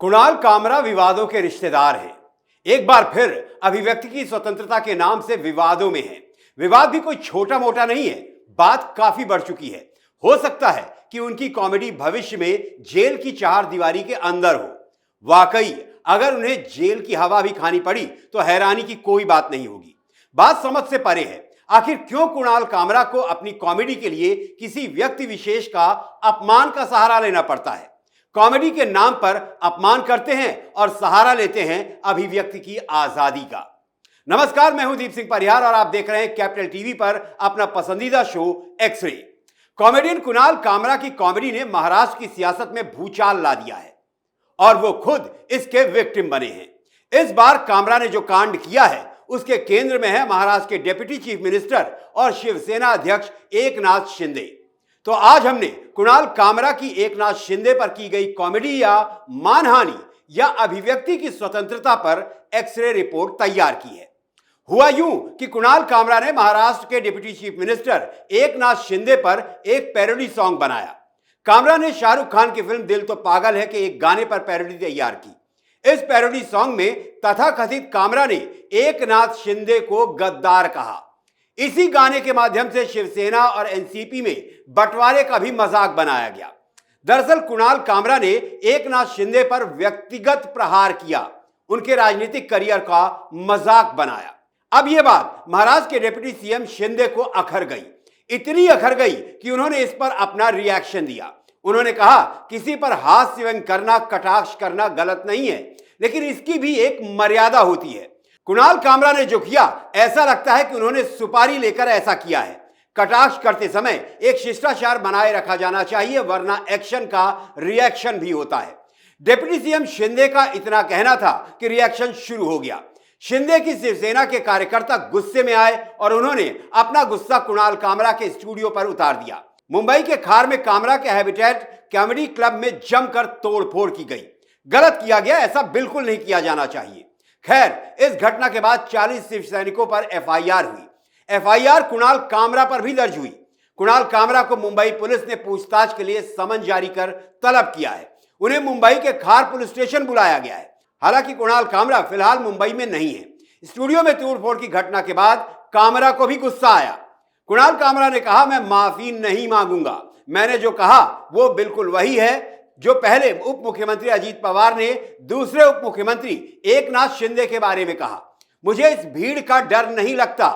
कुणाल कामरा विवादों के रिश्तेदार हैं। एक बार फिर अभिव्यक्ति की स्वतंत्रता के नाम से विवादों में है। विवाद भी कोई छोटा मोटा नहीं है, बात काफी बढ़ चुकी है। हो सकता है कि उनकी कॉमेडी भविष्य में जेल की चार दीवारी के अंदर हो। वाकई अगर उन्हें जेल की हवा भी खानी पड़ी तो हैरानी की कोई बात नहीं होगी। बात समझ से परे है। आखिर क्यों कुणाल कामरा को अपनी कॉमेडी के लिए किसी व्यक्ति विशेष का अपमान का सहारा लेना पड़ता है? कॉमेडी के नाम पर अपमान करते हैं और सहारा लेते हैं अभिव्यक्ति की आजादी का। नमस्कार, मैं हूं दीप सिंह परिहार और आप देख रहे हैं कैपिटल टीवी पर अपना पसंदीदा show X ray. Comedian Kunal Kamra की कॉमेडी ने महाराष्ट्र की सियासत में भूचाल ला दिया है और वो खुद इसके विक्टिम बने हैं। इस बार कामरा ने जो कांड किया है उसके केंद्र में है महाराष्ट्र के डिप्टी चीफ मिनिस्टर और शिवसेना अध्यक्ष एकनाथ शिंदे। तो आज हमने कुणाल कामरा की एकनाथ शिंदे पर की गई कॉमेडी या मानहानि या अभिव्यक्ति की स्वतंत्रता पर एक्सरे रिपोर्ट तैयार की है। हुआ यूं कि कुणाल कामरा ने महाराष्ट्र के deputy chief minister Eknath Shinde पर एक पैरोडी सॉन्ग बनाया। कामरा ने शाहरुख खान की फिल्म दिल तो पागल है के एक गाने पर पैरोडी तैयार की। इस पैरोडी सॉन्ग में तथाकथित कामरा ने एकनाथ शिंदे को गद्दार कहा। इसी गाने के माध्यम से शिवसेना और एनसीपी में बंटवारे का भी मजाक बनाया गया। दरअसल कुणाल कामरा ने एकनाथ शिंदे पर व्यक्तिगत प्रहार किया, उनके राजनीतिक करियर का मजाक बनाया। अब यह बात महाराष्ट्र के डिप्टी सीएम शिंदे को अखर गई, इतनी अखर गई कि उन्होंने इस पर अपना रिएक्शन दिया। उन्होंने कहा, किसी पर हास्य व्यंग करना, कटाक्ष करना गलत नहीं है, लेकिन इसकी भी एक मर्यादा होती है। कुणाल कामरा ने जो किया, ऐसा लगता है कि उन्होंने सुपारी लेकर ऐसा किया है। कटाक्ष करते समय एक शिष्टाचार बनाए रखा जाना चाहिए, वरना एक्शन का रिएक्शन भी होता है। डिप्टी सीएम शिंदे का इतना कहना था कि रिएक्शन शुरू हो गया। शिंदे की शिवसेना के कार्यकर्ता गुस्से में आए और उन्होंने अपना गुस्सा कुणाल कामरा के स्टूडियो पर उतार दिया। मुंबई के खार में कामरा के हैबिटेट कॉमेडी क्लब में जमकर तोड़फोड़ की गई। गलत किया गया, ऐसा बिल्कुल नहीं किया जाना चाहिए। खैर, इस घटना के बाद 40 शिव सैनिकों पर एफआईआर हुई। एफआईआर कुणाल कामरा पर भी दर्ज हुई। कुणाल कामरा को मुंबई पुलिस ने पूछताछ के लिए समन जारी कर तलब किया है। उन्हें मुंबई के खार पुलिस स्टेशन बुलाया गया है। हालांकि कुणाल कामरा फिलहाल मुंबई में नहीं है। स्टूडियो में तोड़फोड़ की घटना के बाद कामरा को भी गुस्सा आया। कुणाल कामरा ने कहा, मैं माफी नहीं मांगूंगा। मैंने जो कहा वो बिल्कुल वही है जो पहले उप मुख्यमंत्री अजीत पवार ने दूसरे उप मुख्यमंत्री एकनाथ शिंदे के बारे में कहा। मुझे इस भीड़ का डर नहीं लगता।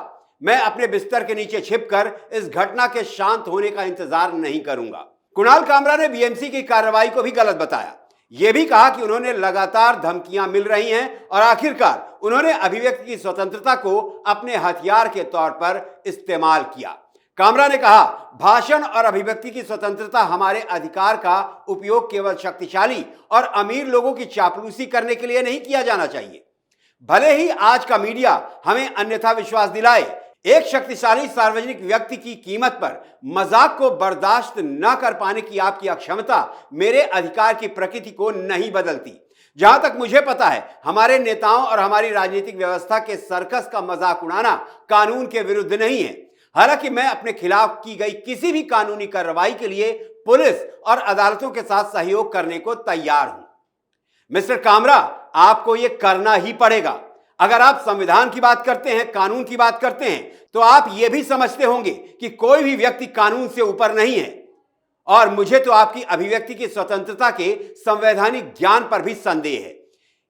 मैं अपने बिस्तर के नीचे छिपकर इस घटना के शांत होने का इंतजार नहीं करूंगा। कुणाल कामरा ने बीएमसी की कार्रवाई को भी गलत बताया। यह भी कहा कि उन्होंने लगातार धमकियां मिल रही हैं और आखिरकार उन्होंने अभिव्यक्ति की स्वतंत्रता को अपने हथियार के तौर पर इस्तेमाल किया। कामरा ने कहा, भाषण और अभिव्यक्ति की स्वतंत्रता हमारे अधिकार का उपयोग केवल शक्तिशाली और अमीर लोगों की चापलूसी करने के लिए नहीं किया जाना चाहिए। भले ही आज का मीडिया हमें अन्यथा विश्वास दिलाए, एक शक्तिशाली सार्वजनिक व्यक्ति की कीमत पर मजाक को बर्दाश्त न कर पाने की आपकी अक्षमता मेरे अधिकार की प्रकृति को नहीं बदलती। जहां तक मुझे पता है, हमारे नेताओं और हमारी राजनीतिक व्यवस्था के सर्कस का मजाक उड़ाना कानून के विरुद्ध नहीं है। हालांकि मैं अपने खिलाफ की गई किसी भी कानूनी कार्रवाई के लिए पुलिस और अदालतों के साथ सहयोग करने को तैयार हूं। मिस्टर कामरा, आपको यह करना ही पड़ेगा। अगर आप संविधान की बात करते हैं, कानून की बात करते हैं, तो आप यह भी समझते होंगे कि कोई भी व्यक्ति कानून से ऊपर नहीं है। और मुझे तो आपकी अभिव्यक्ति की स्वतंत्रता के संवैधानिक ज्ञान पर भी संदेह है।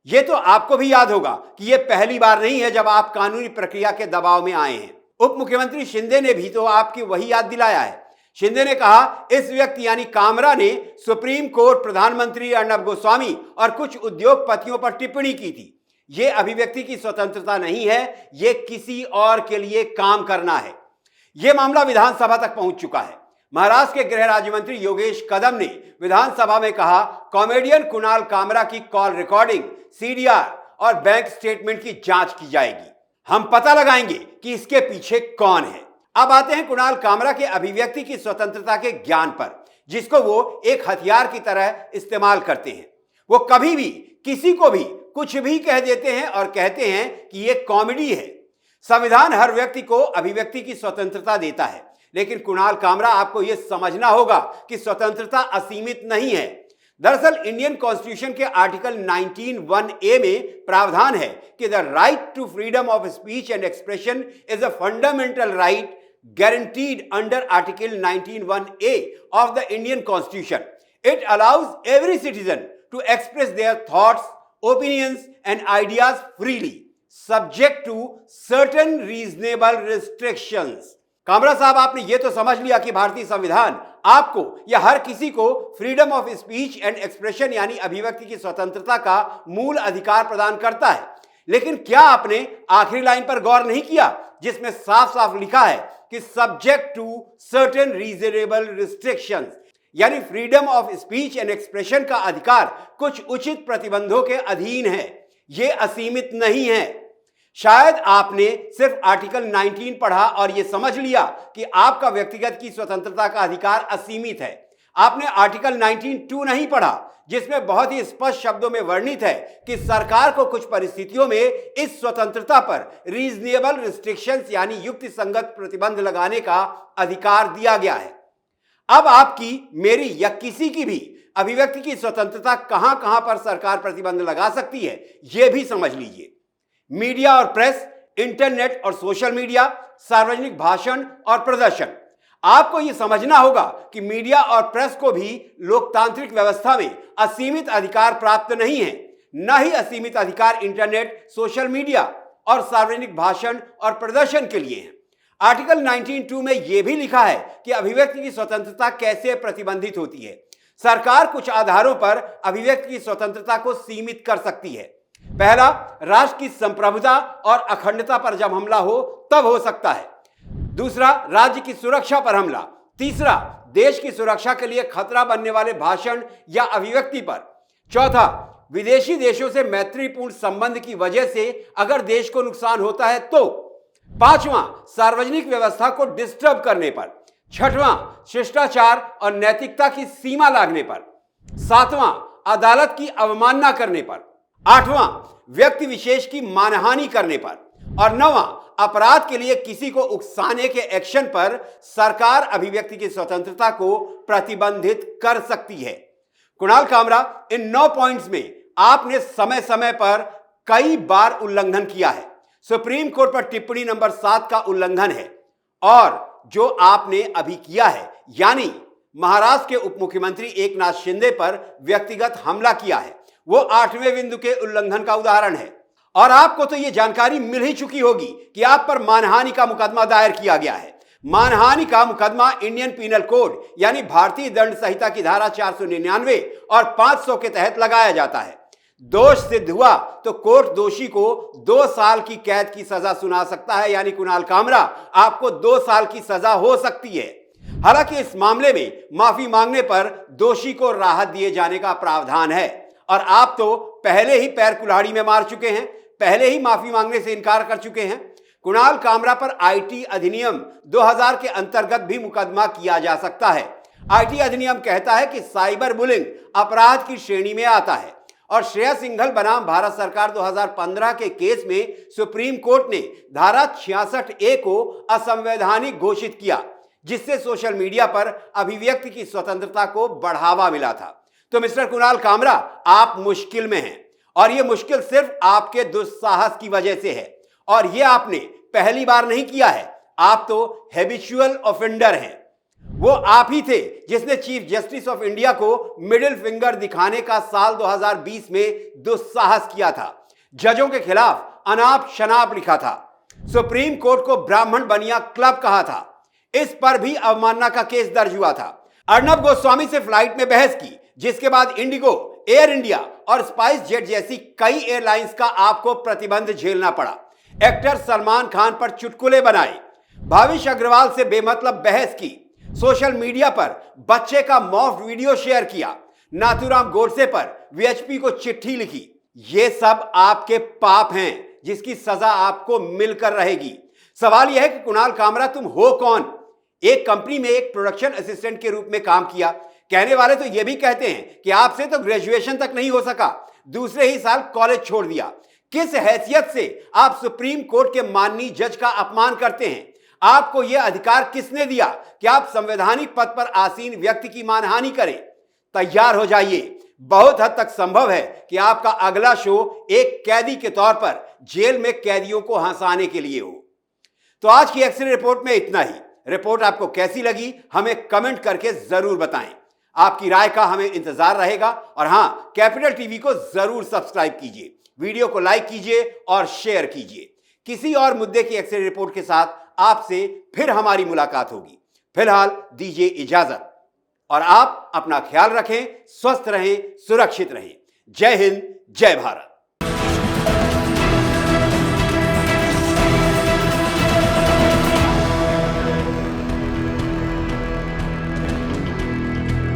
यह तो आपको भी याद होगा कि यह पहली बार नहीं है जब आप कानूनी प्रक्रिया के दबाव में आए हैं। उप मुख्यमंत्री शिंदे ने भी तो आपकी वही याद दिलाया है। शिंदे ने कहा, इस व्यक्ति यानी कामरा ने सुप्रीम कोर्ट, प्रधानमंत्री अर्नब गोस्वामी और कुछ उद्योगपतियों पर टिप्पणी की थी। यह अभिव्यक्ति की स्वतंत्रता नहीं है, यह किसी और के लिए काम करना है। यह मामला विधानसभा तक पहुंच चुका है। महाराष्ट्र के गृह राज्य मंत्री योगेश कदम ने विधानसभा में कहा, कॉमेडियन कुणाल कामरा की कॉल रिकॉर्डिंग, सीडीआर और बैंक स्टेटमेंट की जांच की जाएगी। हम पता लगाएंगे कि इसके पीछे कौन है। अब आते हैं कुणाल कामरा के अभिव्यक्ति की स्वतंत्रता के ज्ञान पर, जिसको वो एक हथियार की तरह इस्तेमाल करते हैं। वो कभी भी किसी को भी कुछ भी कह देते हैं और कहते हैं कि ये कॉमेडी है। संविधान हर व्यक्ति को अभिव्यक्ति की स्वतंत्रता देता है, लेकिन कुणाल कामरा, आपको यह समझना होगा कि स्वतंत्रता असीमित नहीं है। दरअसल इंडियन कॉन्स्टिट्यूशन के आर्टिकल 19(1)(a) में प्रावधान है कि the right to freedom of speech and expression is a fundamental right guaranteed under Article 19(1)(a) of the Indian Constitution. It allows every citizen to express their thoughts, opinions and ideas freely, subject to certain reasonable restrictions. Kamra साहब, आपने ये तो समझ लिया कि भारतीय संविधान आपको या हर किसी को freedom of speech and expression यानी अभिव्यक्ति की स्वतंत्रता का मूल अधिकार प्रदान करता है, लेकिन क्या आपने आखिरी लाइन पर गौर नहीं किया जिसमें साफ साफ लिखा है कि subject to certain reasonable restrictions, यानी freedom of speech and expression का अधिकार कुछ उचित प्रतिबंधों के अधीन है, यह असीमित नहीं है। शायद आपने सिर्फ आर्टिकल 19 पढ़ा और यह समझ लिया कि आपका व्यक्तिगत की स्वतंत्रता का अधिकार असीमित है। आपने आर्टिकल 19(2) नहीं पढ़ा जिसमें बहुत ही स्पष्ट शब्दों में वर्णित है कि सरकार को कुछ परिस्थितियों में इस स्वतंत्रता पर रीजनेबल रिस्ट्रिक्शंस यानी युक्ति संगत प्रतिबंध लगाने का अधिकार दिया गया है। अब आपकी, मेरी या किसी की भी अभिव्यक्ति की स्वतंत्रता कहां कहां पर सरकार प्रतिबंध लगा सकती है, यह भी समझ लीजिए। मीडिया और प्रेस, इंटरनेट और सोशल मीडिया, सार्वजनिक भाषण और प्रदर्शन। आपको यह समझना होगा कि मीडिया और प्रेस को भी लोकतांत्रिक व्यवस्था में असीमित अधिकार प्राप्त नहीं है, न ही असीमित अधिकार इंटरनेट, सोशल मीडिया और सार्वजनिक भाषण और प्रदर्शन के लिए है। आर्टिकल 19(2) में यह भी लिखा है कि अभिव्यक्ति की स्वतंत्रता कैसे प्रतिबंधित होती है। सरकार कुछ आधारों पर अभिव्यक्ति की स्वतंत्रता को सीमित कर सकती है। पहला, राष्ट्र की संप्रभुता और अखंडता पर जब हमला हो तब हो सकता है। दूसरा, राज्य की सुरक्षा पर हमला। तीसरा, देश की सुरक्षा के लिए खतरा बनने वाले भाषण या अभिव्यक्ति पर। चौथा, विदेशी देशों से मैत्रीपूर्ण संबंध की वजह से अगर देश को नुकसान होता है तो। पांचवां, सार्वजनिक व्यवस्था को डिस्टर्ब करने पर। छठवां, शिष्टाचार और नैतिकता की सीमा लागने पर। सातवां, अदालत की अवमानना करने पर। आठवां, व्यक्ति विशेष की मानहानि करने पर। और नौवां, अपराध के लिए किसी को उकसाने के एक्शन पर सरकार अभिव्यक्ति की स्वतंत्रता को प्रतिबंधित कर सकती है। कुणाल कामरा, इन 9 पॉइंट्स में आपने समय समय पर कई बार उल्लंघन किया है। सुप्रीम कोर्ट पर टिप्पणी नंबर 7 का उल्लंघन है, और जो आपने अभी किया है यानी महाराष्ट्र के उप मुख्यमंत्री एकनाथ शिंदे पर व्यक्तिगत हमला किया है, वो 8वें बिंदु के उल्लंघन का उदाहरण है। और आपको तो यह जानकारी मिल ही चुकी होगी कि आप पर मानहानि का मुकदमा दायर किया गया है। मानहानि का मुकदमा इंडियन पीनल कोड यानी भारतीय दंड संहिता की धारा 499 और 500 के तहत लगाया जाता है। दोष सिद्ध हुआ तो कोर्ट दोषी को 2 साल की कैद की सजा सुना सकता है, यानी कुणाल कामरा, आपको 2 साल की सजा हो सकती है। हालांकि इस मामले में माफी मांगने पर दोषी को राहत दिए जाने का प्रावधान है, और आप तो पहले ही पैर कुल्हाड़ी में मार चुके हैं, पहले ही माफी मांगने से इनकार कर चुके हैं। कुणाल कामरा पर आईटी अधिनियम 2000 के अंतर्गत भी मुकदमा किया जा सकता है। आईटी अधिनियम कहता है कि साइबर बुलिंग अपराध की श्रेणी में आता है, और श्रेया सिंघल बनाम भारत सरकार 2015 के केस में सुप्रीम कोर्ट ने धारा 66(a) को असंवैधानिक घोषित किया, जिससे सोशल मीडिया पर अभिव्यक्ति की स्वतंत्रता को बढ़ावा मिला था। तो मिस्टर कुणाल कामरा, आप मुश्किल में हैं, और यह मुश्किल सिर्फ आपके दुस्साहस की वजह से है, और यह आपने पहली बार नहीं किया है। आप तो हैबिचुअल ऑफेंडर हैं। वो आप ही थे जिसने चीफ जस्टिस ऑफ इंडिया को मिडिल फिंगर दिखाने का साल 2020 में दुस्साहस किया था, जजों के खिलाफ अनाप शनाप लिखा था, सुप्रीम कोर्ट को ब्राह्मण बनिया क्लब कहा था, इस पर भी अवमानना का केस दर्ज हुआ था। अर्नब गोस्वामी से फ्लाइट में बहस की, जिसके बाद इंडिगो, एयर इंडिया और स्पाइस जेट जैसी कई एयरलाइंस का आपको प्रतिबंध झेलना पड़ा। एक्टर सलमान खान पर चुटकुले बनाए, भाविश अग्रवाल से बेमतलब बहस की, सोशल मीडिया पर बच्चे का मॉफ वीडियो शेयर किया, नाथूराम गोडसे पर वीएचपी को चिट्ठी लिखी। ये सब आपके पाप हैं जिसकी सजा आपको मिलकर रहेगी। सवाल यह है कि कुणाल कामरा, तुम हो कौन? एक कंपनी में एक प्रोडक्शन असिस्टेंट के रूप में काम किया। कहने वाले तो यह भी कहते हैं कि आपसे तो ग्रेजुएशन तक नहीं हो सका, दूसरे ही साल कॉलेज छोड़ दिया। किस हैसियत से आप सुप्रीम कोर्ट के माननीय जज का अपमान करते हैं? आपको यह अधिकार किसने दिया कि आप संवैधानिक पद पर आसीन व्यक्ति की मानहानि करें? तैयार हो जाइए, बहुत हद तक संभव है कि आपका अगला शो एक कैदी के तौर पर जेल में कैदियों को हंसाने के लिए हो। तो आज की एक्सरे रिपोर्ट में इतना ही। रिपोर्ट आपको कैसी लगी हमें कमेंट करके जरूर बताएं। आपकी राय का हमें इंतजार रहेगा। और हां, कैपिटल टीवी को जरूर सब्सक्राइब कीजिए, वीडियो को लाइक कीजिए और शेयर कीजिए। किसी और मुद्दे की एक्सरे रिपोर्ट के साथ आपसे फिर हमारी मुलाकात होगी। फिलहाल दीजिए इजाजत और आप अपना ख्याल रखें, स्वस्थ रहें, सुरक्षित रहें। जय हिंद, जय भारत।